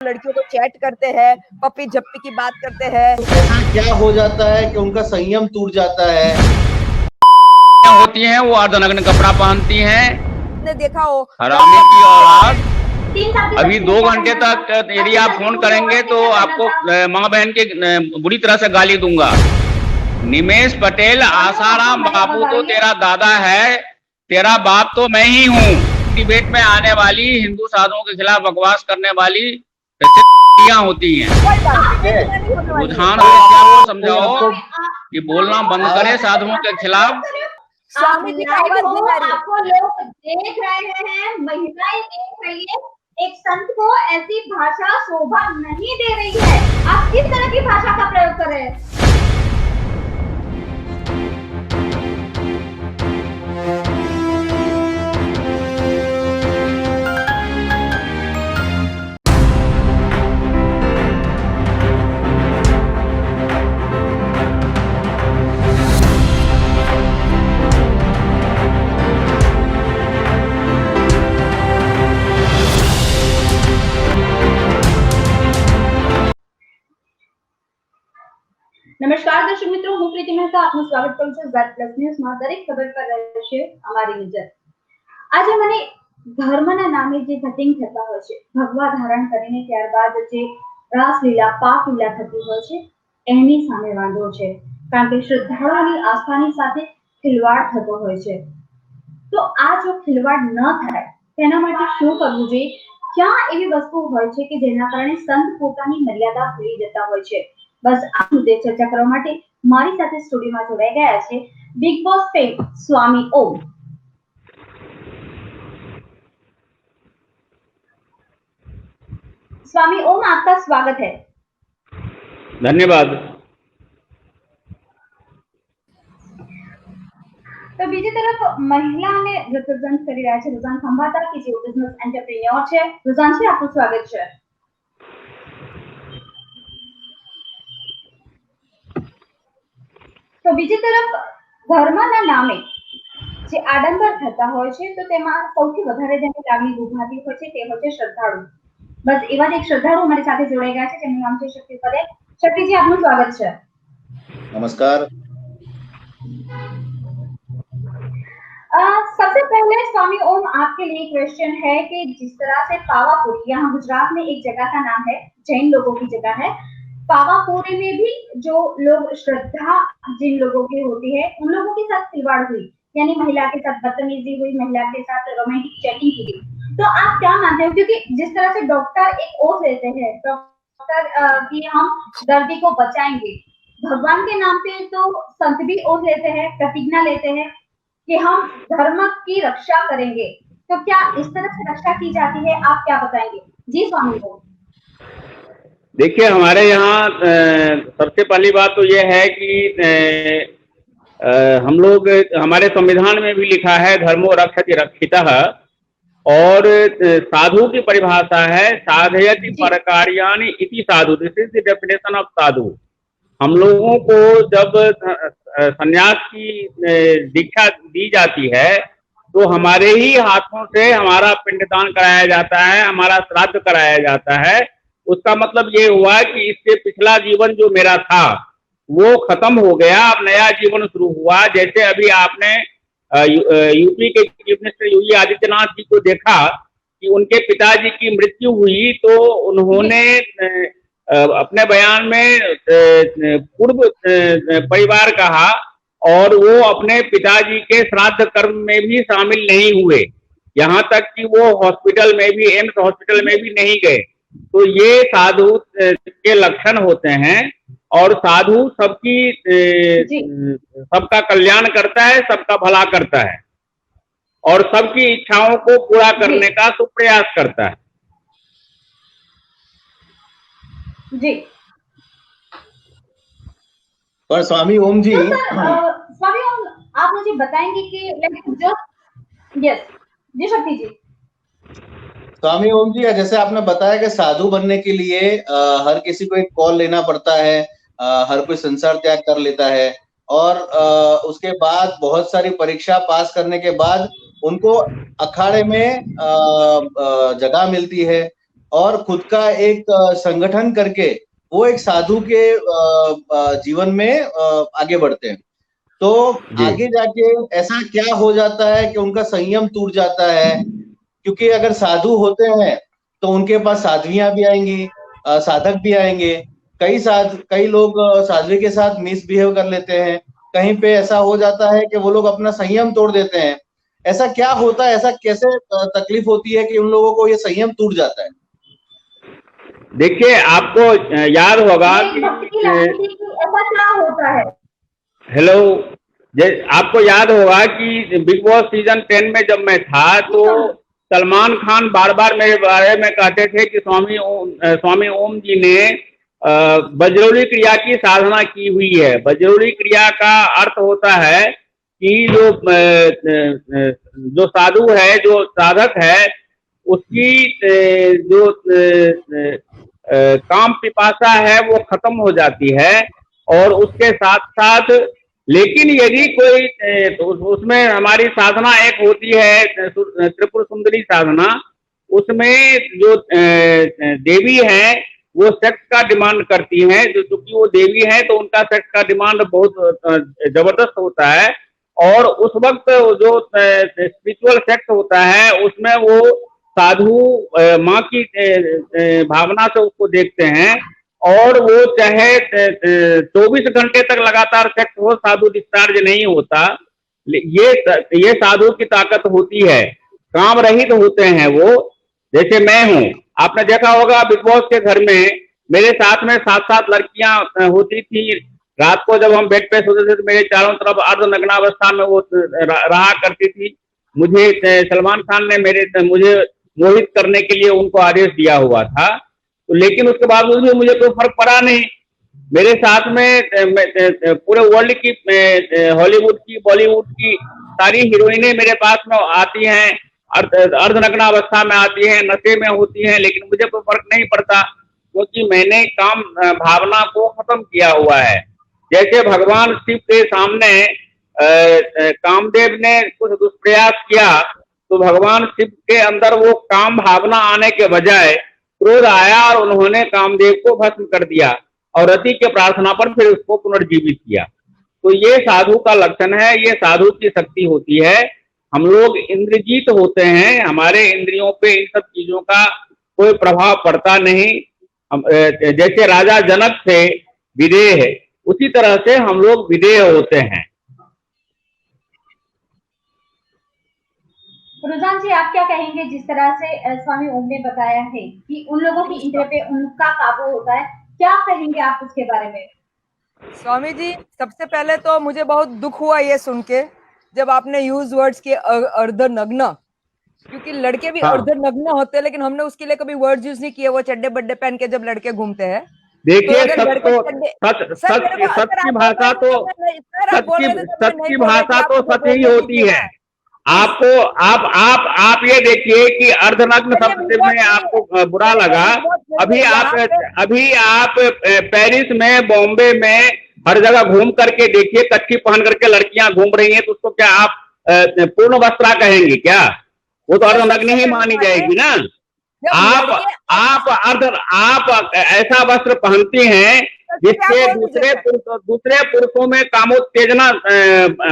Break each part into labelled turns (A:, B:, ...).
A: लड़कियों को चैट करते हैं, पप्पी झप्पी की बात करते हैं।
B: ऐसा क्या हो जाता है कि उनका संयम टूट जाता है?
C: होती हैं वो अर्धनग्न कपड़ा पहनती हैं।
A: ने देखा हो
C: हरामी की औलाद। अभी 2 घंटे तक यदि आप फोन करेंगे तो आपको माँ बहन के बुरी तरह से गाली दूंगा। निमेश पटेल, आसाराम बापू तो तेरा दादा है, तेरा बाप तो मैं ही हूँ। डिबेट में आने वाली हिंदू साधुओं के खिलाफ बकवास करने वाली होती हैं। रुझान को समझाओ कि बोलना बंद करे साधुओं के खिलाफ।
A: स्वामी जी का आवाज नहीं आ रही।
D: आपको लोग देख रहे हैं, महिलाएं देख रही है, एक संत को ऐसी भाषा शोभा नहीं दे रही है। आप किस तरह की भाषा का प्रयोग कर रहे हैं? નમસ્કાર દર્શક મિત્રો, હું પ્રીતિ મહેતા આપનું સ્વાગત કરું છું ઝેડ પ્લસ ન્યૂઝમાં। દરેક ખબર પર રહેશે અમારી નજર। આજે મને ધર્મના નામે જે ધતિંગ થતા હોય છે, ભગવા ધારણ કરીને ત્યારબાદ જે રાસલીલા પાકલીલા થતી હોય છે, એની સામે વાંધો છે, કારણ કે શ્રદ્ધાળુઓની આસ્થાની સાથે ખિલવાડ થતો હોય છે। તો આ જો ખિલવાડ ન થાય તેના માટે શું કરવું જોઈએ? ક્યાં એવી વસ્તુ હોય છે કે જેના કારણે સંત પોતાની મર્યાદા ભૂલી જતા હોય છે? बस आ मुद्दे चर्चा करवा माटे मारी साथे स्टूडियो में जोड़ाई गया है बिग बॉस फेम स्वामी ओम। स्वामी ओम, आपका स्वागत है।
C: धन्यवाद।
D: तो बीजी तरफ महिला ने रिप्रेजेंट કરી રહ્યા છે रुझान खंभाता की जो बिजनेस एंटरप्रेन्योर છે। रुझान जी, आपका स्वागत है। तो बीजी तरफ धर्मना नामे जे आडंबर थता होय छे, तो तेमां सौथी वधारे जेने लागणी उभाती होय छे ते होय छे श्रद्धाळु। बस एवा ज एक श्रद्धाळु हमारी साथे जोड़ाई गया छे, जेनुं नाम छे शक्ति पटेल। शक्ति जी, आपनुं स्वागत छे।
B: नमस्कार।
D: सबसे पहले स्वामी ओम, आपके लिए क्वेश्चन है कि जिस तरह से पावापुरी, यहाँ गुजरात में एक जगह का नाम है, जैन लोगों की जगह है, पावापुरी में भी जो लोग श्रद्धा जिन लोगों की होती है, उन लोगों के साथ खिलवाड़ हुई, यानी महिला के साथ बदतमीजी हुई, महिला के साथ रोमांटिक चैटिंग की। तो आप क्या मानते हो? क्योंकि जिस तरह से डॉक्टर एक ओथ लेते हैं, डॉक्टर कि हम दर्दी को बचाएंगे, भगवान के नाम पे तो संत भी ओथ लेते हैं, प्रतिज्ञा लेते हैं कि हम धर्म की रक्षा करेंगे। तो क्या इस तरह से रक्षा की जाती है? आप क्या बताएंगे? जी स्वामी को।
C: देखिए, हमारे यहाँ सबसे पहली बात तो यह है कि हम लोग, हमारे संविधान में भी लिखा है धर्मो रक्षति रक्षितः, और साधु की परिभाषा है साधयति परकार्याणि इति साधु। This is the definition of sadhu. हम लोगों को जब संन्यास की दीक्षा दी जाती है तो हमारे ही हाथों से हमारा पिंडदान कराया जाता है, हमारा श्राद्ध कराया जाता है। उसका मतलब ये हुआ कि इससे पिछला जीवन जो मेरा था वो खत्म हो गया, अब नया जीवन शुरू हुआ। जैसे अभी आपने यूपी के चीफ मिनिस्टर योगी आदित्यनाथ जी को देखा कि उनके पिताजी की मृत्यु हुई, तो उन्होंने अपने बयान में पूर्व परिवार कहा, और वो अपने पिताजी के श्राद्ध कर्म में भी शामिल नहीं हुए, यहाँ तक कि वो हॉस्पिटल में भी, एम्स हॉस्पिटल में भी नहीं गए। तो ये साधु के लक्षण होते हैं, और साधु सबका कल्याण करता है, सबका भला करता है, और सबकी इच्छाओं को पूरा करने का तो प्रयास करता है।
D: जी।
B: पर स्वामी ओम जी,
D: स्वामी ओम, आप मुझे बताएंगे कि जो यस जी शक्ति जी।
B: स्वामी ओम जी, जैसे आपने बताया कि साधु बनने के लिए हर किसी को एक कॉल लेना पड़ता है, हर कोई संसार त्याग कर लेता है, और उसके बाद बहुत सारी परीक्षा पास करने के बाद उनको अखाड़े में जगह मिलती है, और खुद का एक संगठन करके वो एक साधु के जीवन में आगे बढ़ते हैं। तो आगे जाके ऐसा क्या हो जाता है कि उनका संयम टूट जाता है, क्योंकि अगर साधु होते हैं तो उनके पास साध्वियां भी आएंगी, साधक भी आएंगे। कई लोग साध्वी के साथ मिसबिहेव कर लेते हैं, कहीं पे ऐसा हो जाता है कि वो लोग अपना संयम तोड़ देते हैं। ऐसा क्या होता है, ऐसा कैसे तकलीफ होती है कि उन लोगों को ये संयम टूट जाता है?
C: देखिए, आपको याद होगा
D: ऐसा क्या होता है।
C: हेलो, आपको याद होगा कि बिग बॉस सीजन 10 में जब मैं था तो सलमान खान बार बार मेरे बारे में कहते थे कि स्वामी ओम जी ने वज्रोली क्रिया की साधना की हुई है। वज्रोली क्रिया का अर्थ होता है कि जो साधु है, जो साधक है, उसकी जो काम पिपासा है वो खत्म हो जाती है। और उसके साथ साथ लेकिन यदि कोई तो उसमें हमारी साधना एक होती है त्रिपुर सुंदरी साधना, उसमें जो देवी है वो सेक्स का डिमांड करती हैं। क्योंकि वो देवी है तो उनका सेक्स का डिमांड बहुत जबरदस्त होता है। और उस वक्त जो स्पिरिचुअल सेक्स होता है उसमें वो साधु माँ की भावना से उसको देखते हैं। और वो चाहे 24 घंटे तक लगातार सेक्स हो, साधु डिस्चार्ज नहीं होता। ये साधु की ताकत होती है, काम रहित होते हैं वो। जैसे मैं हूँ, आपने देखा होगा बिग बॉस के घर में मेरे साथ में 7-7 लड़कियां होती थी। रात को जब हम बेड पे सोते थे तो मेरे चारों तरफ अर्धनग्नावस्था में वो रहा करती थी। मुझे सलमान खान ने मुझे मोहित करने के लिए उनको आदेश दिया हुआ था। तो लेकिन उसके बावजूद भी मुझे कोई फर्क पड़ा नहीं। मेरे साथ में पूरे वर्ल्ड की, हॉलीवुड की, बॉलीवुड की सारी हीरोइनें मेरे पास में आती हैं, अर्धनग्नावस्था में आती हैं, नशे में होती हैं, लेकिन मुझे कोई फर्क नहीं पड़ता, क्योंकि मैंने काम भावना को खत्म किया हुआ है। जैसे भगवान शिव के सामने कामदेव ने कुछ दुष्प्रयास किया तो भगवान शिव के अंदर वो काम भावना आने के बजाय क्रोध आया और उन्होंने कामदेव को भस्म कर दिया और रति के प्रार्थना पर फिर उसको पुनर्जीवित किया। तो ये साधु का लक्षण है, ये साधु की शक्ति होती है। हम लोग इंद्रजीत होते हैं, हमारे इंद्रियों पे इन सब चीजों का कोई प्रभाव पड़ता नहीं। जैसे राजा जनक थे विदेह, उसी तरह से हम लोग विदेह होते हैं।
D: रुझान जी, आप क्या कहेंगे जिस तरह से स्वामी ओम ने बताया है कि उन लोगों की इंद्रिय पे उनका काबू होता है, क्या कहेंगे आप उसके बारे में?
A: स्वामी जी, सबसे पहले तो मुझे बहुत दुख हुआ ये सुन के जब आपने यूज वर्ड्स किए अर्धनग्न, क्योंकि लड़के भी अर्धनग्न होते हैं, लेकिन हमने उसके लिए कभी वर्ड्स यूज नहीं किए। वो चड्डे बड्डे पहन के जब लड़के घूमते हैं,
C: देखिए, सच की भाषा तो सच ही होती है। आप ये देखिए कि अर्धनग्न शब्द में आपको बुरा लगा। अभी आप पेरिस में, बॉम्बे में हर जगह घूम करके देखिए, कच्छी पहन करके लड़कियां घूम रही हैं, तो उसको क्या आप पूर्ण वस्त्रा कहेंगे क्या? वो तो अर्धनग्न ही मानी जाएगी ना। आप ऐसा वस्त्र पहनती हैं जिससे दूसरे पुरुषों में कामोत्तेजना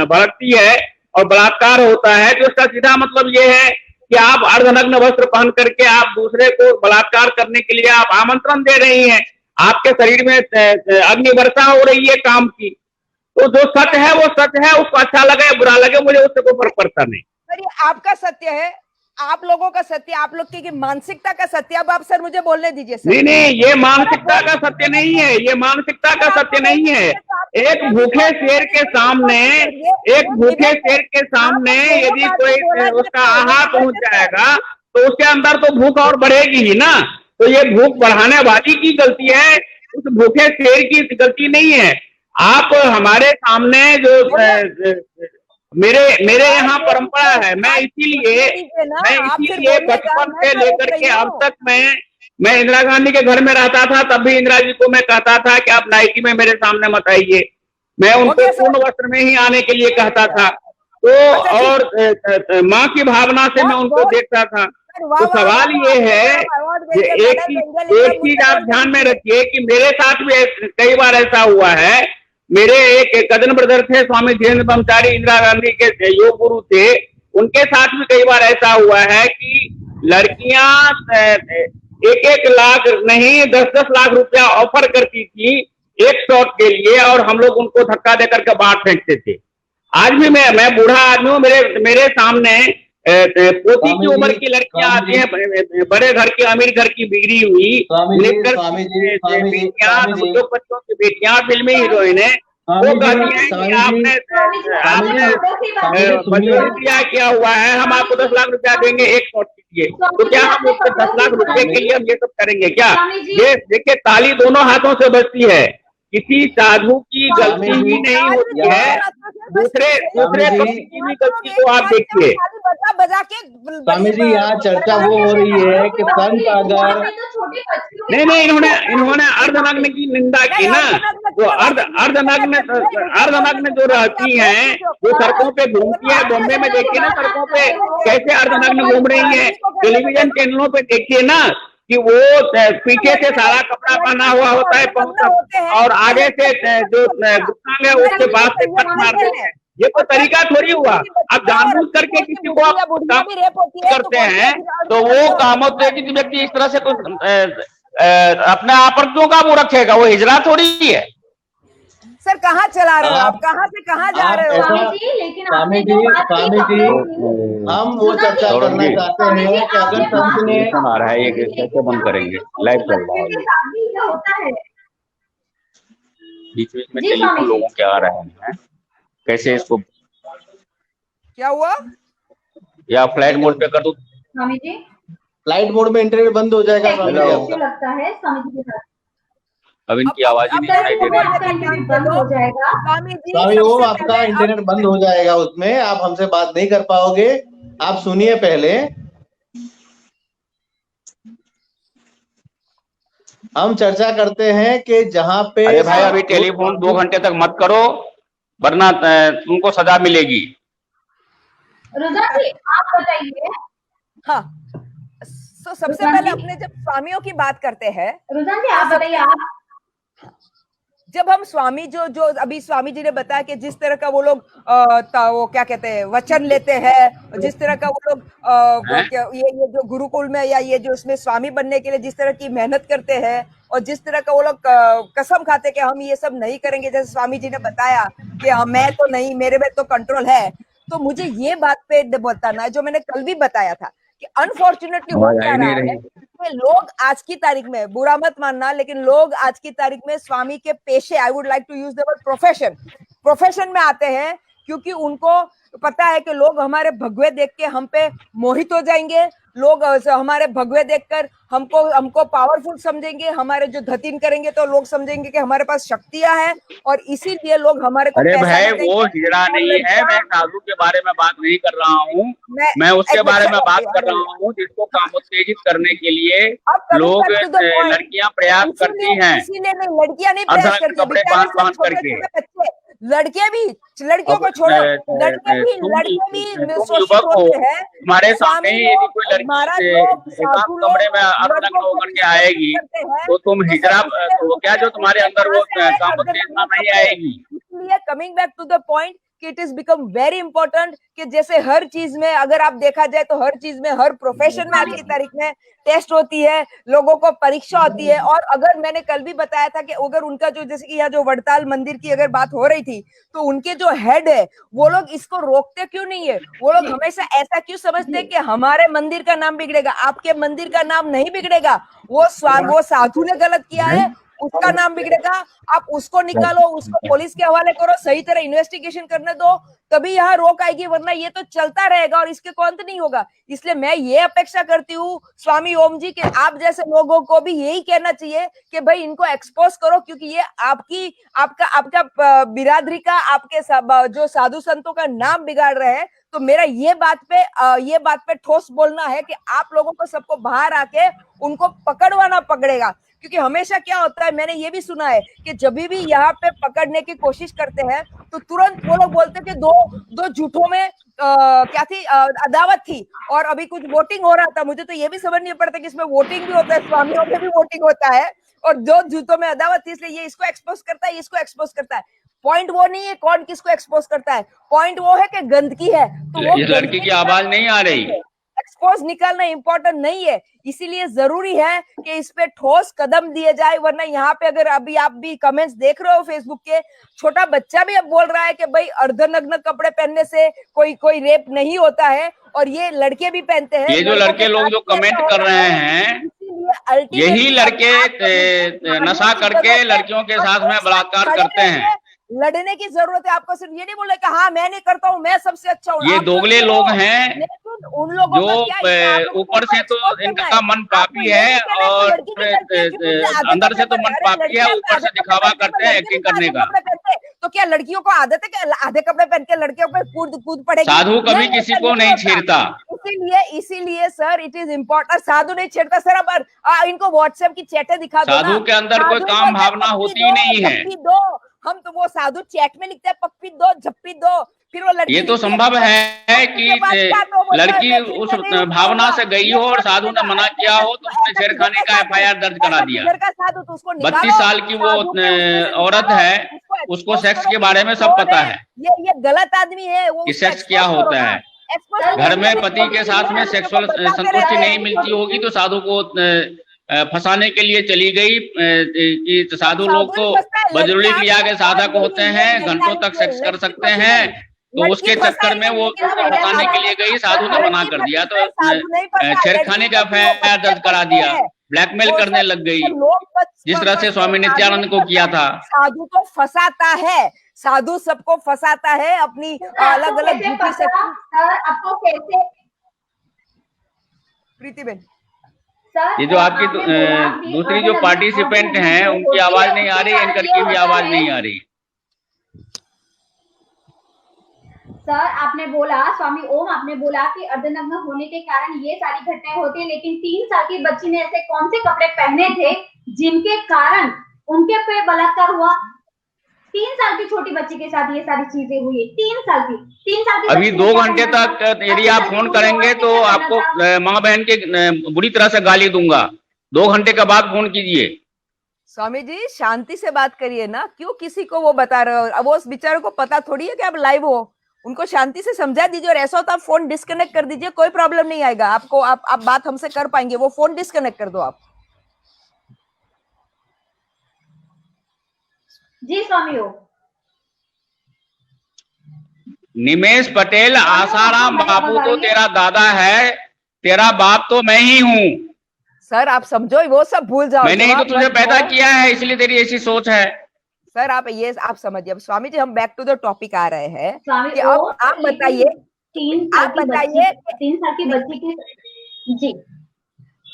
C: भड़कती है और बलात्कार होता है। तो इसका सीधा मतलब ये है कि आप अर्धनग्न वस्त्र पहन करके आप दूसरे को बलात्कार करने के लिए आप आमंत्रण दे रही हैं। आपके शरीर में अग्नि वर्षा हो रही है काम की। तो जो सत्य है वो सत्य है, उसको अच्छा लगे बुरा लगे मुझे उससे कोई फर्क पड़ता नहीं।
A: सर, ये आपका सत्य है, आप लोगों का सत्य, आप लोग की मानसिकता का सत्य। अब आप सर मुझे बोलने दीजिए सर।
C: नहीं, ये मानसिकता का सत्य नहीं है, ये मानसिकता का सत्य नहीं है। एक भूखे शेर के सामने यदि कोई उसका आहार पहुंच जाएगा तो उसके अंदर तो भूख और बढ़ेगी ही ना। तो ये भूख बढ़ाने वाली की गलती है, उस भूखे शेर की गलती नहीं है। आप हमारे सामने जो मेरे यहाँ परंपरा है, मैं इसीलिए बचपन से लेकर के अब तक मैं इंदिरा गांधी के घर में रहता था, तब भी इंदिरा जी को मैं कहता था कि आप नाइटी में मेरे सामने मत आइए। मैं उनको पूर्ण वस्त्र में ही आने के लिए कहता था। तो और माँ की भावना से मैं उनको देखता था। तो सवाल ये है कि एक चीज आप ध्यान में रखिए कि मेरे साथ भी कई बार ऐसा हुआ है। मेरे एक कजन ब्रदर थे, स्वामी धीरेन्द्र ब्रह्मचारी, इंदिरा गांधी के योग गुरु थे, उनके साथ भी कई बार ऐसा हुआ है कि लड़कियां 1-1 लाख नहीं 10-10 लाख रुपया ऑफर करती थी एक शॉट के लिए, और हम लोग उनको धक्का देकर के बाहर फेंकते थे। आज भी मैं बूढ़ा आदमी हूँ, मेरे सामने पोती की उम्र की लड़कियां आती हैं, बड़े घर की, अमीर घर की बिगड़ी हुई बेटियां, उद्योगपतियों की बेटियां, फिल्मी हीरोइन है, वो कहती हैं कि आपने रुपया किया हुआ है, हम आपको 10 लाख रुपया देंगे एक शॉट के लिए। तो क्या हम उसके 10 लाख रुपए के लिए हम ये सब करेंगे क्या? ये देखिए, ताली दोनों हाथों से बजती है। किसी साधु की गलती ही नहीं होती है, दूसरे की भी गलती को आप देखिए।
B: स्वामी जी, यहाँ चर्चा वो हो रही है कि संत अगर
C: नहीं, इन्होंने अर्धनग्न की निंदा की ना। वो अर्धनग्न जो रहती हैं, जो सड़कों पे घूमती है, बॉम्बे में देखिए ना सड़कों पे कैसे अर्धनग्न घूम रही है। टेलीविजन चैनलों पे देखिए ना कि वो पीछे से सारा कपड़ा पहना हुआ होता है पांव तक, और आगे से जो गुस्तांग है उसके बाद से कट मार देते हैं। ये कोई तरीका थोड़ी हुआ। आप जानबूझ करके किसी को आप करते हैं तो वो कामोत्तेजित व्यक्ति इस तरह से अपने आप पर क्यों काबू रखेगा? वो हिजरा थोड़ी है।
A: सर कहाँ चला रहे हो आप? कहाँ से कहाँ जा रहे हो?
B: स्वामी जी, हम वो चर्चा करना चाहते हैं कि अगर संत ने
C: आ रहा है, ये कैसे बंद करेंगे? लाइव चल रहा है, बीच में टेलीफोन लोगों के आ रहे हैं, कैसे इसको
A: क्या हुआ?
C: या फ्लाइट मोड पे कर दूं?
D: स्वामी जी,
B: फ्लाइट मोड में इंटरनेट बंद हो जाएगा स्वामी जी आपका।
D: लगता है स्वामी जी के साथ
C: अब इनकी आवाज ही नहीं सुनाई दे रही।
D: बंद हो जाएगा।
B: स्वामी ओम, आपका इंटरनेट बंद हो जाएगा, उसमें आप हमसे बात नहीं कर पाओगे। आप सुनिए पहले, हम चर्चा करते हैं कि जहाँ पे
C: अरे भाई, अभी टेलीफोन 2 घंटे तक मत करो, वरना तुमको सजा मिलेगी।
D: रुजा जी, आप बताइए।
A: हाँ, तो सबसे पहले अपने जब स्वामियों की बात करते हैं,
D: रुजा जी आप बताइए। आप
A: जब हम स्वामी जो अभी स्वामी जी ने बताया कि जिस तरह का वो लोग वो क्या कहते हैं वचन लेते हैं, जिस तरह का वो लोग ये जो गुरुकुल में या ये जो उसमें स्वामी बनने के लिए जिस तरह की मेहनत करते हैं, और जिस तरह का वो लोग कसम खाते हैं कि हम ये सब नहीं करेंगे, जैसे स्वामी जी ने बताया कि मैं तो नहीं, मेरे में तो कंट्रोल है। तो मुझे ये बात पे बताना है जो मैंने कल भी बताया था कि अनफॉर्चुनेटली हो क्या रहा है कि लोग आज की तारीख में, बुरा मत मानना, लेकिन लोग आज की तारीख में स्वामी के पेशे, I would like to use the word profession में आते हैं, क्योंकि उनको पता है कि लोग हमारे भगवे देख के हम पे मोहित हो जाएंगे, लोग हमारे भगवे देखकर हमको पावरफुल समझेंगे, हमारे जो धतिन करेंगे तो लोग समझेंगे कि हमारे पास शक्तियां हैं, और इसीलिए लोग हमारे को
C: अरे भाई, वो हिजड़ा नहीं है। मैं साधु के बारे में बात नहीं कर रहा हूँ, मैं उसके बारे में बात कर रहा हूँ जिसको कामोत्तेजित करने के लिए लोग लड़कियां प्रयास करती हैं।
A: इसीलिए लड़कियां नहीं प्रयास करती,
C: कपड़े बांध करके
A: लड़कियों को छोड़ो, लड़के भी
C: युवक हो, हमारे सामने यदि कोई लड़की एकांत कमरे में अर्धनग्न होकर के आएगी तो तुम हिजरा हो क्या, जो तुम्हारे अंदर वो कामोत्तेजना नहीं आएगी।
A: इसलिए coming back to the point कि it is become very important कि जैसे हर चीज में अगर आप देखा जाए तो हर चीज में, हर प्रोफेशन में आज की तारीख में टेस्ट होती है, लोगों को परीक्षा होती है। और अगर मैंने कल भी बताया था कि अगर उनका जो, जैसे कि यहाँ जो वड़ताल मंदिर की अगर बात हो रही थी, तो उनके जो हेड है वो लोग इसको रोकते क्यों नहीं है? वो लोग हमेशा ऐसा क्यों समझते हैं कि हमारे मंदिर का नाम बिगड़ेगा, आपके मंदिर का नाम नहीं बिगड़ेगा, वो साधु ने गलत किया है उसका नाम बिगड़ेगा, आप उसको निकालो, उसको पुलिस के हवाले करो, सही तरह इन्वेस्टिगेशन करने दो, तभी यहाँ रोक आएगी, वरना ये तो चलता रहेगा और इसके को अंत नहीं होगा। इसलिए मैं ये अपेक्षा करती हूँ स्वामी ओम जी के, आप जैसे लोगों को भी यही कहना चाहिए कि भाई इनको एक्सपोज करो, क्योंकि ये आपका बिरादरी का, आपके जो साधु संतों का नाम बिगाड़ रहे हैं। तो मेरा ये बात पे ठोस बोलना है कि आप लोगों को सबको बाहर आके उनको पकड़वाना पड़ेगा। क्योंकि हमेशा क्या होता है, मैंने ये भी सुना है कि जब भी यहाँ पे पकड़ने की कोशिश करते हैं तो तुरंत वो लोग बोलते हैं कि दो झूठों में क्या थी, अदावत थी और अभी कुछ वोटिंग हो रहा था। मुझे तो ये भी समझ नहीं पड़ता कि इसमें वोटिंग भी होता है, स्वामियों में भी वोटिंग होता है और दो झूठों में अदावत थी, इसलिए ये इसको एक्सपोज करता है, इसको एक्सपोज करता है। पॉइंट वो नहीं है कौन किसको एक्सपोज करता है, पॉइंट वो है कि गंदगी है तो वो
C: लड़की की आवाज नहीं आ रही,
A: एक्सपोज निकालना इंपॉर्टेंट नहीं है। इसीलिए जरूरी है कि इस पे ठोस कदम दिए जाए, वरना यहाँ पे अगर अभी आप भी कमेंट्स देख रहे हो फेसबुक के, छोटा बच्चा भी अब बोल रहा है कि भाई अर्धनग्न कपड़े पहनने से कोई रेप नहीं होता है और ये लड़के भी पहनते हैं।
C: ये जो लड़के लोग जो कमेंट कर रहे हैं, यही लड़के नशा करके लड़कियों के साथ में बलात्कार करते हैं।
A: लड़ने की जरूरत है आपको, सिर्फ ये नहीं बोले कि हाँ मैं नहीं करता हूँ, मैं सबसे अच्छा हूँ।
C: ये दोगले लोग हैं
A: उन लोगों
C: जो ऊपर से तो इनका मन पापी है और अंदर से तो मन पापी है, ऊपर से दिखावा करते हैं एक्टिंग करने का।
A: तो क्या लड़कियों को आदत है कि आधे कपड़े पहन के लड़कियों पे कूद पड़ेगी?
C: साधु कभी किसी को नहीं छेड़ता।
A: इसीलिए सर इट इज इम्पोर्टेंट, साधु नहीं छेड़ता सर। अब इनको व्हाट्सएप की चैटें दिखा दो,
C: साधु के अंदर कोई काम भावना होती ही नहीं है।
A: हम तो वो साधु चैट में लिखते हैं पप्पी दो झप्पी दो, फिर वो लड़की,
C: ये तो संभव है कि लड़की उस भावना से गई हो और साधु ने मना किया हो तो उसने छेड़खानी का FIR दर्ज करा दिया। 32 साल की वो औरत है, उसको सेक्स के बारे में सब पता है,
A: ये गलत आदमी है वो,
C: कि सेक्स क्या होता है। घर में पति के साथ में सेक्सुअल संतुष्टि नहीं मिलती होगी तो साधु को फंसाने के लिए चली गई कि साधु लोग तो बजरुली क्रिया के साधक होते हैं, घंटों तक सेक्स कर सकते हैं, तो उसके चक्कर में वो फंसाने के लिए गई, साधु ने मना कर दिया तो छेड़खानी का FIR दर्ज करा दिया, ब्लैकमेल करने लग गई, जिस तरह से स्वामी नित्यानंद को किया था।
A: साधु को फंसाता है, साधु सबको फंसाता है अपनी अलग अलग झूठी शक्ति।
D: आपको कैसे
A: प्रीति बेन,
C: ये जो आपकी दूसरी जो पार्टिसिपेंट हैं उनकी आवाज नहीं आ रही, एंकर की भी आवाज नहीं आ रही।
D: सर आपने बोला, स्वामी ओम आपने बोला कि अर्धनग्न होने के कारण ये सारी घटनाएं होती है, लेकिन 3 साल की बच्ची ने ऐसे कौन से कपड़े पहने थे जिनके कारण उनके पे बलात्कार हुआ? 3 साल की छोटी बच्ची के साथ ये सारी चीजें हुई। 3 साल की
C: अभी 2 घंटे तक यदि आप फोन करेंगे तो आपको माँ बहन के बुरी तरह से गाली दूंगा। 2 घंटे के बाद फोन कीजिए।
A: स्वामी जी शांति से बात करिए ना, क्यों किसी को वो बता रहे हो? अब वो उस बेचारे को पता थोड़ी है कि आप लाइव हो, उनको शांति से समझा दीजिए और ऐसा होता आप फोन डिस्कनेक्ट कर दीजिए, कोई प्रॉब्लम नहीं आएगा आपको। आप बात हमसे कर पाएंगे, वो फोन डिस्कनेक्ट कर दो आप।
D: जी स्वामी हो।
C: निमेश पटेल, आसाराम बापू तो तेरा दादा है, तेरा बाप तो मैं ही हूँ।
A: सर आप समझो, वो सब भूल जाओ।
C: मैंने ही तो तुझे पैदा किया है, इसलिए तेरी ऐसी सोच है।
A: सर आप समझिए। अब स्वामी जी हम बैक टू द टॉपिक आ रहे हैं
D: स्वामी
A: कि अब आप बताइए,
D: 3 साल की बच्ची की जी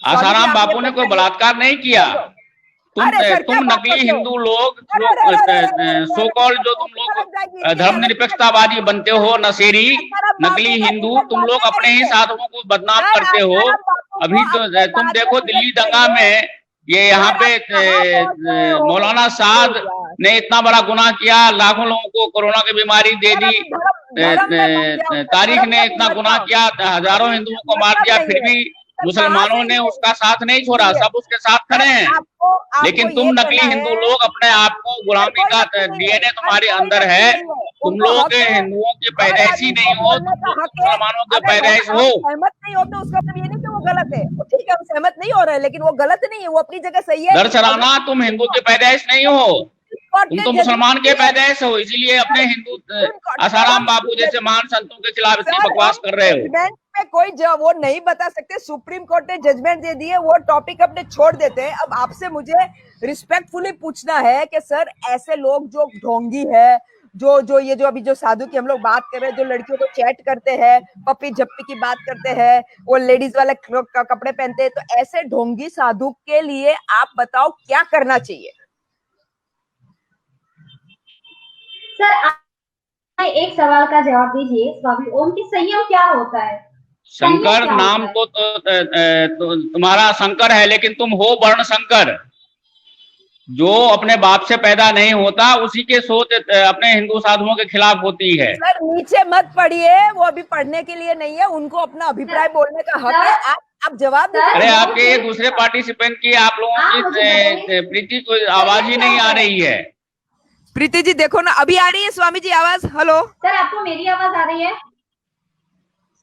C: आसाराम बापू ने कोई बलात्कार नहीं किया। तुम नकली हिंदू लोग, सो कॉल्ड जो तुम लोग धर्मनिरपेक्षतावादी बनते हो, नशेरी नकली हिंदू, तुम लोग अपने ही साधुओं को बदनाम करते हो। अभी तो तुम देखो दिल्ली दंगा में ये यहाँ पे मौलाना साद ने इतना बड़ा गुनाह किया, लाखों लोगों को कोरोना की बीमारी दे दी, तारीख ने इतना गुनाह किया, हजारों हिंदुओं को मार दिया, फिर भी मुसलमानों ने उसका साथ नहीं छोड़ा, सब उसके साथ खड़े हैं। लेकिन तुम नकली हिंदू लोग अपने आप को गुलामी का DNA तुम्हारे अंदर है। तुम लोग हिंदुओं की पैदाइशी नहीं हो, मुसलमानों के पैदाइश हो।
A: सहमत नहीं होते उसका मतलब ये नहीं कि वो गलत है, ठीक है हम सहमत नहीं हो रहे, लेकिन वो गलत नहीं है, वो अपनी जगह सही है।
C: दरअसल तुम हिंदू के पैदाइश नहीं हो, तुम तो मुसलमान के पैदाइश हो, इसीलिए अपने हिंदू आसाराम बापू जैसे महान संतों के खिलाफ इतनी बकवास कर रहे हो।
A: कोई वो नहीं बता सकते, सुप्रीम कोर्ट ने जजमेंट दे दिए, वो टॉपिक अपने छोड़ देते हैं। अब आपसे मुझे रिस्पेक्टफुली पूछना है कि सर ऐसे लोग जो ढोंगी है, जो ये जो अभी जो साधु की हम लोग बात कर रहे हैं, जो लड़कियों को चैट करते हैं, पप्पी झप्पी की बात करते हैं, वो लेडीज वाले कपड़े पहनते हैं, तो ऐसे ढोंगी साधु के लिए आप बताओ क्या करना चाहिए?
D: सर एक सवाल का जवाब दीजिए स्वामी ओम, की संयम क्या होता है?
C: शंकर नाम तो तुम्हारा शंकर है, लेकिन तुम हो वर्ण शंकर। जो अपने बाप से पैदा नहीं होता उसी के सोच अपने हिंदू साधुओं के खिलाफ होती है।
A: सर नीचे मत पढ़िए, वो अभी पढ़ने के लिए नहीं है, उनको अपना अभिप्राय बोलने का हक है। आप जवाब दीजिए।
C: अरे आपके ये दूसरे पार्टिसिपेंट की आप लोगों की प्रीति को आवाज ही नहीं आ रही है।
A: प्रीति जी देखो ना, अभी आ रही है स्वामी जी आवाज। हेलो
D: सर, आपको मेरी आवाज आ रही है?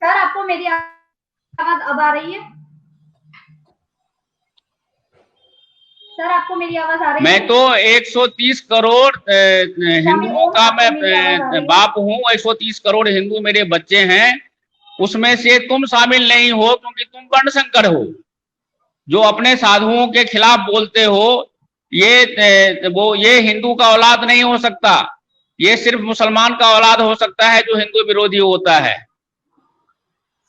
D: सर, आपको मेरी आवाज अब आ रही है? सर, आपको मेरी आवाज आ रही है?
C: मैं तो 130 करोड़ हिंदुओं का मैं बाप हूँ, 130 करोड़ हिंदू मेरे बच्चे हैं, उसमें से तुम शामिल नहीं हो क्योंकि तुम वर्णशंकर हो, जो अपने साधुओं के खिलाफ बोलते हो। ये हिंदू का औलाद नहीं हो सकता, ये सिर्फ मुसलमान का औलाद हो सकता है जो हिंदू विरोधी होता है।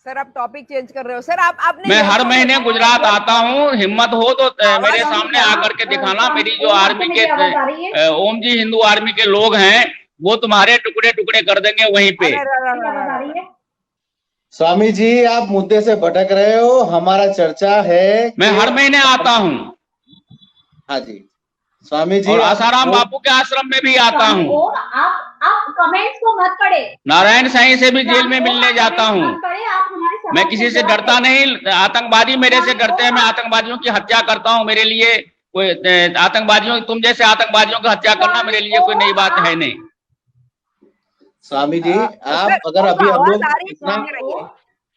A: सर आप टॉपिक चेंज कर रहे हो। सर आपने
C: मैं हर महीने गुजरात आता हूँ, हिम्मत हो तो मेरे सामने आकर के दिखाना। मेरी जो आर्मी के ओम जी हिंदू आर्मी के लोग हैं वो तुम्हारे टुकड़े टुकड़े कर देंगे वहीं पे।
B: स्वामी जी आप मुद्दे से भटक रहे हो, हमारा चर्चा है।
C: मैं हर महीने आता हूँ।
B: हाँ जी स्वामी जी,
C: और आसाराम बापू के आश्रम में भी आता हूँ।
D: आप कमेंट्स को मत पढ़े।
C: नारायण साईं से भी जेल में मिलने जाता हूँ। मैं किसी से डरता नहीं, आतंकवादी मेरे से डरते हैं। मैं आतंकवादियों की हत्या करता हूँ, मेरे लिए कोई आतंकवादियों, तुम जैसे आतंकवादियों की हत्या करना मेरे लिए कोई नई बात है नहीं।
B: स्वामी जी आप अगर अभी हम लोग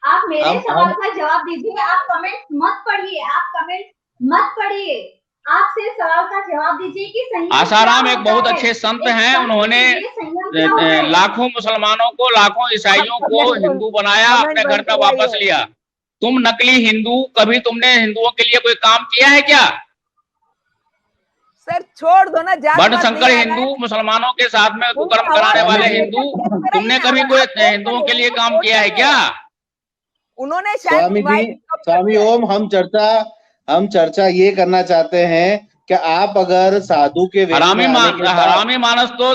D: आप मेरे सवाल का जवाब दीजिए, आप कमेंट मत पढ़िए, आप कमेंट मत पढ़िए, आप सिर्फ सवाल का जवाब दीजिए कि संयम
C: आसाराम एक बहुत अच्छे संत हैं, उन्होंने लाखों मुसलमानों को, लाखों ईसाइयों को हिंदू बनाया, अपने घर पे वापस लिया। तुम नकली हिंदू, कभी तुमने हिंदुओं के लिए कोई काम किया है क्या?
A: सर छोड़ दो ना,
C: वर्णशंकर हिंदू, मुसलमानों के साथ में कुकर्म कराने वाले हिंदू, तुमने कभी कोई हिंदुओं के लिए काम किया है क्या?
A: उन्होंने
B: स्वामी जी, स्वामी ओम, हम चर्चा ये करना चाहते हैं कि आप अगर साधु के
C: हरामी मानस तो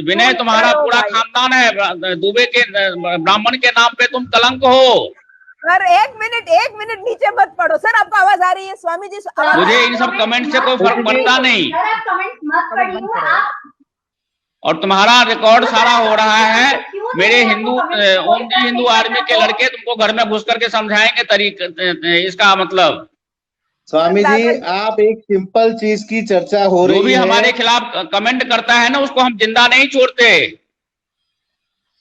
C: विनय तुम्हारा पूरा खानदान है, दुबे के ब्राह्मण के नाम पे तुम कलंक हो।
A: सर एक मिनट नीचे मत पढ़ो। सर आपको आवाज आ रही है? स्वामी जी
C: मुझे इन सब कमेंट से कोई फर्क पड़ता नहीं। और तुम्हारा रिकॉर्ड सारा हो रहा है। मेरे हिंदू ओम जी हिंदू आर्मी के लड़के तुमको घर में घुस करके समझाएंगे तरीके इसका मतलब।
B: स्वामी जी आप एक सिंपल चीज की चर्चा हो रही है,
C: जो भी हमारे खिलाफ कमेंट करता है ना उसको हम जिंदा नहीं छोड़ते।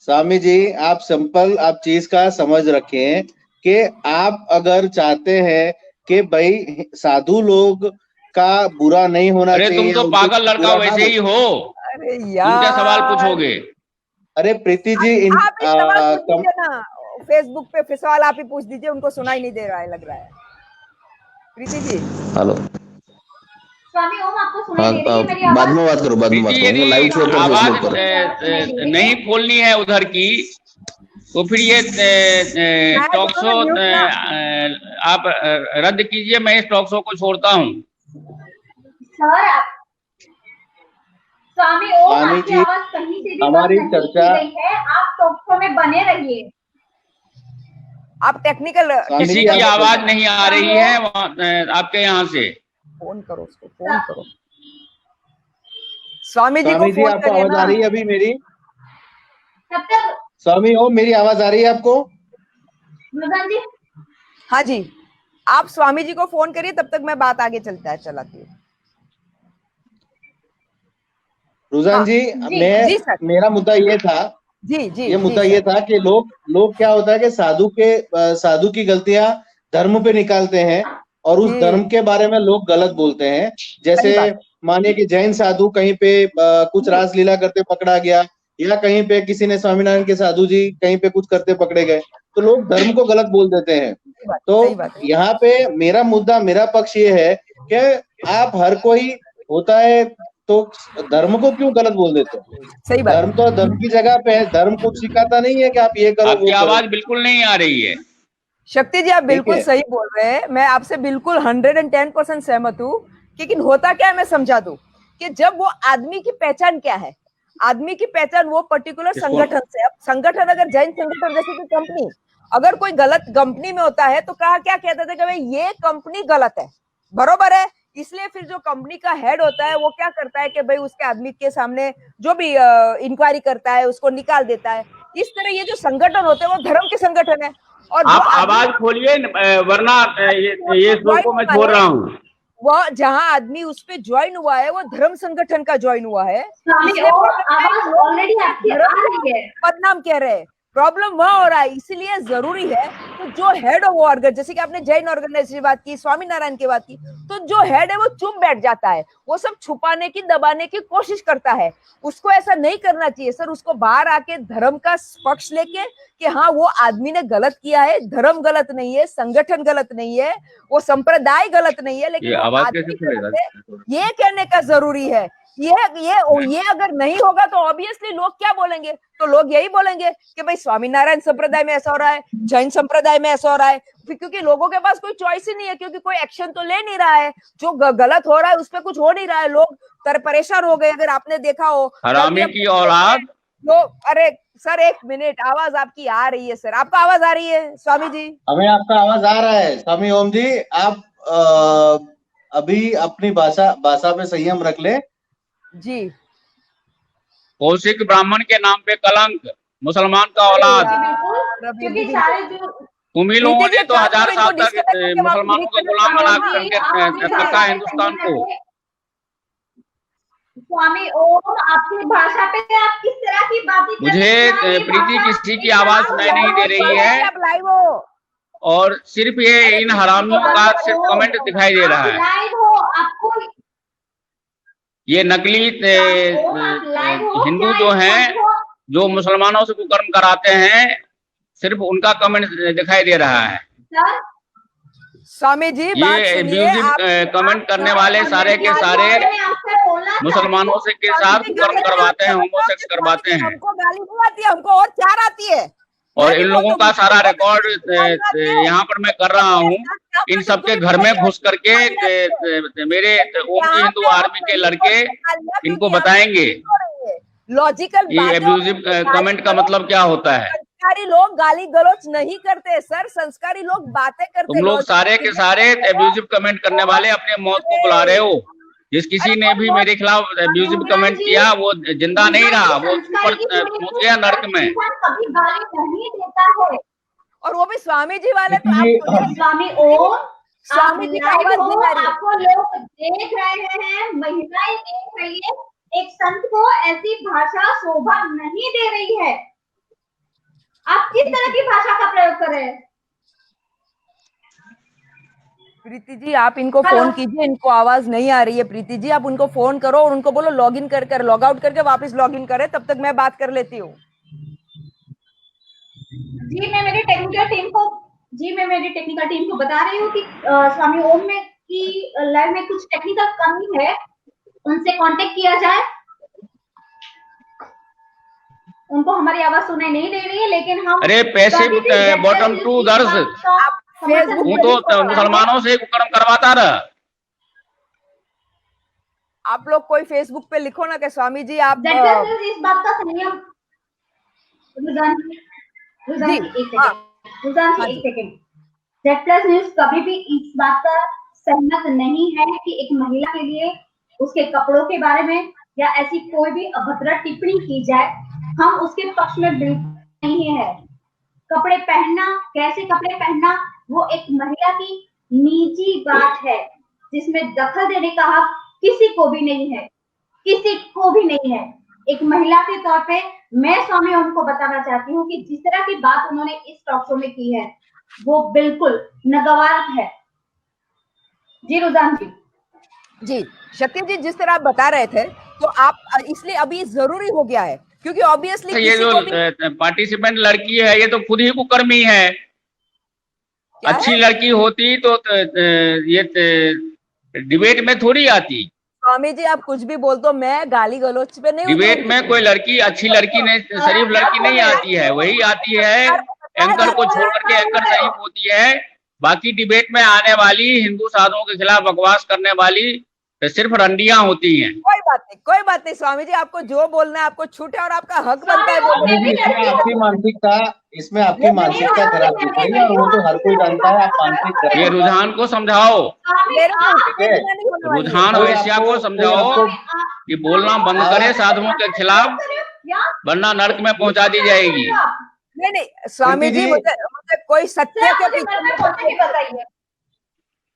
B: स्वामी जी आप सिंपल आप चीज का समझ रखें कि आप अगर चाहते हैं कि भाई साधु लोग का बुरा नहीं होना चाहिए।
C: तुम तो पागल लड़का वैसे ही हो।
A: अरे यार
C: तुम क्या सवाल पूछोगे?
B: अरे प्रीति जी
A: फेसबुक पे सवाल आप ही पूछ दीजिए, उनको सुनाई नहीं दे रहा है लग रहा है। प्रीति जी
E: हेलो
D: स्वामी ओम, आपको सुनाई दे रही है मेरी आवाज?
E: बाद में बात करो, लाइव शो पर
C: आवाज नहीं खोलनी है उधर की, तो फिर ये टॉक शो आप रद्द कीजिए, मैं इस टॉक शो को छोड़ता हूँ।
D: सर स्वामी ओम, आपकी आवाज कहीं से भी
B: हमारी चर्चा
D: है, आप टॉक शो में बने रहिए।
A: आप टेक्निकल
C: किसी की आवाज नहीं आ रही है आपके यहाँ से।
A: फोन करो उसको, फोन करो स्वामी जी को
B: स्वामी जी
A: फोन
B: आपको
A: करिए
B: आवाज
A: ना।
B: आ रही है अभी मेरी?
D: तब तक
B: स्वामी ओम मेरी आवाज आ रही है आपको?
D: मदन जी
A: हाँ जी, आप स्वामी जी को फोन करिए, तब तक मैं बात आगे चलाती हूँ।
B: रुझान जी, मेरा मुद्दा ये था, ये मुद्दा ये था कि लोग क्या होता है कि साधु की गलतियां धर्म पे निकालते हैं और उस धर्म के बारे में लोग गलत बोलते हैं। जैसे मानिए कि जैन साधु कहीं पे कुछ रासलीला करते पकड़ा गया, या कहीं पे किसी ने स्वामीनारायण के साधु जी कहीं पे कुछ करते पकड़े गए, तो लोग धर्म को गलत बोल देते हैं। तो यहाँ पे मेरा पक्ष ये है कि आप हर कोई होता है तो धर्म को क्यों गलत बोल देते हैं?
A: सही बात।
B: धर्म तो धर्म की जगह पे है, धर्म कुछ सिखाता नहीं है कि आप ये करो।
C: आपकी आवाज बिल्कुल नहीं आ रही है।
A: शक्ति जी आप बिल्कुल सही बोल रहे हैं, मैं आपसे बिल्कुल 110% सहमत हूँ। लेकिन होता क्या है मैं समझा दूं कि जब वो आदमी की पहचान क्या है, आदमी की पहचान वो पर्टिकुलर संगठन से। अब संगठन अगर जैन संगठन जैसी कोई कंपनी अगर कोई गलत कंपनी में होता है तो क्या कहते थे कि भाई ये कंपनी गलत है, बरोबर है, इसलिए फिर जो कंपनी का हेड होता है वो क्या करता है कि भाई उसके आदमी के सामने जो भी इंक्वायरी करता है उसको निकाल देता है। इस तरह ये जो संगठन होते हैं वो धर्म के संगठन है। और
C: आप आवाज खोलिए, वरना ये शो को मैं छोड़ रहा हूँ।
A: वो जहां आदमी उस पे ज्वाइन हुआ है वो धर्म संगठन का ज्वाइन हुआ है,
D: स्वामी ओम आवाज ऑलरेडी आपकी आ रही है।
A: बदनाम कह रहे हैं, प्रॉब्लम वहां हो रहा है। इसलिए जरूरी है तो जो हेड हो वो ऑर्गन, जैसे कि आपने जैन ऑर्गेनाइजेशन की बात की, स्वामी नारायण की बात की, तो जो हेड है वो चुप बैठ जाता है, वो सब छुपाने की दबाने की कोशिश करता है। उसको ऐसा नहीं करना चाहिए सर, उसको बाहर आके धर्म का पक्ष लेके कि हाँ वो आदमी ने गलत किया है, धर्म गलत नहीं है, संगठन गलत नहीं है, वो संप्रदाय गलत नहीं है, लेकिन
C: आवाज कैसे
A: गलत है, ये कहने का जरूरी है। ये अगर नहीं होगा तो ऑब्वियसली लोग क्या बोलेंगे, तो लोग यही बोलेंगे कि भाई स्वामीनारायण संप्रदाय में ऐसा हो रहा है, जैन संप्रदाय में ऐसा हो रहा है, क्योंकि लोगों के पास कोई चॉइस ही नहीं है, क्योंकि कोई एक्शन तो ले नहीं रहा है, जो गलत हो रहा है उस पर कुछ हो नहीं रहा है, लोग परेशान हो गए। अगर आपने देखा हो
C: हरामी की औलाद
A: लोग, अरे सर एक मिनट, आवाज आपकी आ रही है सर, आपका आवाज आ रही है स्वामी जी?
B: हमें आपका आवाज आ रहा है स्वामी ओम जी। आप अभी अपनी भाषा पे संयम रख ले
A: जी।
C: कौशिक ब्राह्मण के नाम पे कलंक, मुसलमान का औलाद।
D: क्योंकि सारे जो
C: कुमी लोगों ने तो 1000 साल तक मुसलमानों का गुलाम बना करके रखा हिंदुस्तान को।
D: स्वामी ओम आपकी भाषा पे आप किस तरह की बातें कर रहे हैं?
C: मुझे प्रीति किसी की आवाज सुनाई नहीं दे रही है, और सिर्फ ये इन हरामियों का सिर्फ कमेंट दिखाई दे रहा है।
D: लाइव हो, आपको
C: ये नकली हिंदू जो हैं, जो मुसलमानों से कुकर्म कराते हैं, सिर्फ उनका कमेंट दिखाई दे रहा है।
D: सर
A: स्वामी जी
C: ये एब्यूजिव कमेंट करने वाले सारे के सारे मुसलमानों से के साथ कुकर्म करवाते हैं, होमोसेक्स करवाते हैं।
A: हमको गाली नहीं आती है, हमको और चार आती है।
C: और इन लोगों का सारा रिकॉर्ड यहाँ पर मैं कर रहा हूँ। इन सबके घर में घुस करके मेरे ओम की हिंदू आर्मी के लड़के इनको बताएंगे
A: लॉजिकल
C: ये एब्यूजिव कमेंट का मतलब क्या होता है।
A: संस्कारी लोग गाली गलौज नहीं करते सर, संस्कारी लोग बातें करते।
C: तुम लोग सारे के सारे एब्यूजिव कमेंट करने वाले अपने मौत को बुला रहे हो। जिस किसी ने भी मेरे खिलाफ एब्यूजिव कमेंट किया वो जिंदा नहीं रहा, वो ऊपर पहुंच गया नर्क में।
D: कभी गाली नहीं देता है,
A: और वो भी स्वामी जी वाले। तो आप
D: स्वामी ओम
A: स्वामी जी का आवाज नहीं आ रही।
D: आपको लोग देख रहे हैं, महिलाएं देख रही है, एक संत को ऐसी भाषा शोभा नहीं दे रही है। आप किस तरह की भाषा का प्रयोग कर रहे हैं?
A: प्रीति जी आप इनको फोन कीजिए, इनको आवाज नहीं आ रही है। प्रीति जी आप उनको फोन करो और उनको बोलो लॉग इन कर लॉग आउट करके वापस लॉग इन करे, तब तक मैं बात कर लेती हूँ।
D: जी मैं मेरी टेक्निकल टीम को बता रही हूँ कि स्वामी ओम में की लाइव में कुछ टेक्निकल कमी है, उनसे कांटेक्ट किया जाए। उनको हमारी आवाज सुनाई नहीं दे रही है, लेकिन हम
C: अरे पैसे बॉटम टू दर्ज वो तो मुसलमानों से कुकर्म करवाता रहा।
A: आप लोग कोई फेसबुक पे लिखो ना कि स्वामी जी आप
D: इस बात का संयम। एक सेकेंड। जेड प्लस न्यूज कभी भी इस बात का सहमत नहीं है कि एक महिला के लिए उसके कपड़ों के बारे में या ऐसी कोई भी अभद्र टिप्पणी की जाए। हम उसके पक्ष में बिल्कुल नहीं है। कपड़े पहनना, कैसे कपड़े पहनना, वो एक महिला की निजी बात है, जिसमें दखल देने का हक किसी को भी नहीं है, किसी को भी नहीं है। एक महिला के तौर पे मैं स्वामी ओम को बताना चाहती हूँ कि जिस तरह की बात उन्होंने इस टॉक शो में की है वो बिल्कुल नागवार है। जी रुझान जी
A: शक्ति जी जिस तरह आप बता रहे थे, तो आप इसलिए अभी जरूरी हो गया है क्योंकि ऑब्वियसली
C: ये जो पार्टिसिपेंट लड़की है ये तो खुद ही कुकर्मी है। अच्छी लड़की होती तो ये डिबेट में थोड़ी आती।
A: स्वामी जी आप कुछ भी बोल दो, मैं गाली गलौज पे नहीं।
C: डिबेट में कोई लड़की अच्छी लड़की नहीं, शरीफ लड़की नहीं आती है, वही आती है एंकर को छोड़ करके। एंकर शरीफ होती है, बाकी डिबेट में आने वाली हिंदू साधुओं के खिलाफ बकवास करने वाली सिर्फ रंडियां होती हैं।
A: कोई कोई बात नहीं स्वामी जी, आपको जो बोलना है आपको छूट है और आपका हक बनता है
B: स्वामी जी, इसमें आपकी मानसिकता खराब की गई और वो तो हर कोई जानता है, आप मानसिक खराब
C: ये रुझान को समझाओ,
B: ठीक है।
C: रुझान वैश्या को समझाओ कि बोलना बंद करे साधुओं के खिलाफ, वरना नरक में पहुंचा दी जाएगी।
A: नहीं स्वामी जी, मुझे कोई सत्य के पीछे,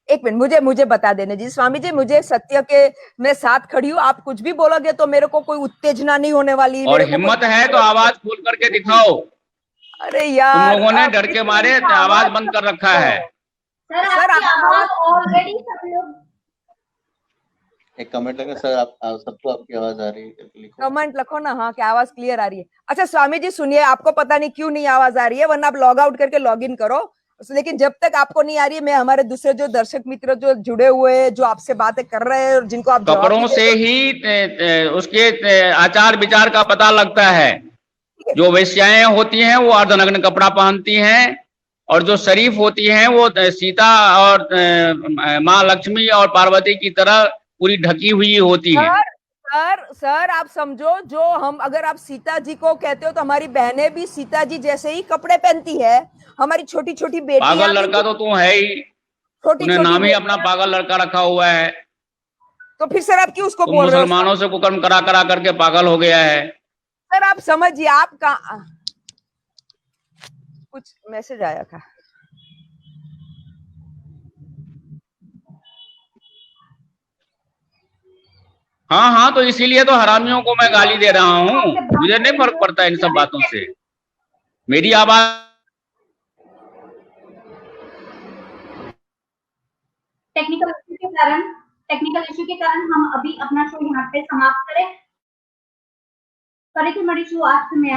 A: एक मिनट मुझे बता देने जी स्वामी जी, मुझे सत्य के मैं साथ खड़ी हूँ। आप कुछ भी बोलोगे तो मेरे को कोई उत्तेजना नहीं होने वाली,
C: और हिम्मत है तो आवाज खोल करके दिखाओ।
A: अरे यार,
C: तुम लोगों ने डर के मारे आवाज बंद कर रखा है।
D: सर आवाज ऑलरेडी सब लोग,
B: एक कमेंट लगे सर, आप सबको आपकी आवाज आ रही है, लिखो
A: कमेंट लिखो ना, हाँ कि आवाज क्लियर आ रही है। अच्छा स्वामी जी सुनिए, आपको पता नहीं क्यों नहीं आवाज आ रही है, वरना आप लॉग आउट करके लॉग इन करो। लेकिन जब तक आपको नहीं आ रही है, मैं हमारे दूसरे जो दर्शक मित्र जो जुड़े हुए हैं, जो आपसे बातें कर रहे हैं और जिनको आप
C: कपड़ों से ही उसके आचार विचार का पता लगता है। जो वेश्याएं होती हैं वो अर्धनग्न कपड़ा पहनती हैं, और जो शरीफ होती हैं वो सीता और माँ लक्ष्मी और पार्वती की तरह पूरी ढकी हुई होती है।
A: सर आप समझो, जो हम अगर आप सीता जी को कहते हो तो हमारी बहनें भी सीता जी जैसे ही कपड़े पहनती है, हमारी छोटी छोटी बेटियां।
C: पागल लड़का तो तू है ही, तूने नाम ही अपना पागल लड़का रखा हुआ है।
A: तो फिर सर आप क्यों उसको बोल रहे हो?
C: मुसलमानों से कुकर्म करा करा करके पागल हो गया है।
A: सर आप समझिए, आप कहाँ, कुछ मैसेज आया था।
C: हाँ, तो इसीलिए तो हरामियों को मैं गाली दे रहा हूँ। मुझे नहीं फर्क पड़ता इन सब बातों से। मेरी आवाज
D: टेक्निकल इश्यू के कारण हम अभी अपना शो यहाँ पे समाप्त करें। शुरुआत में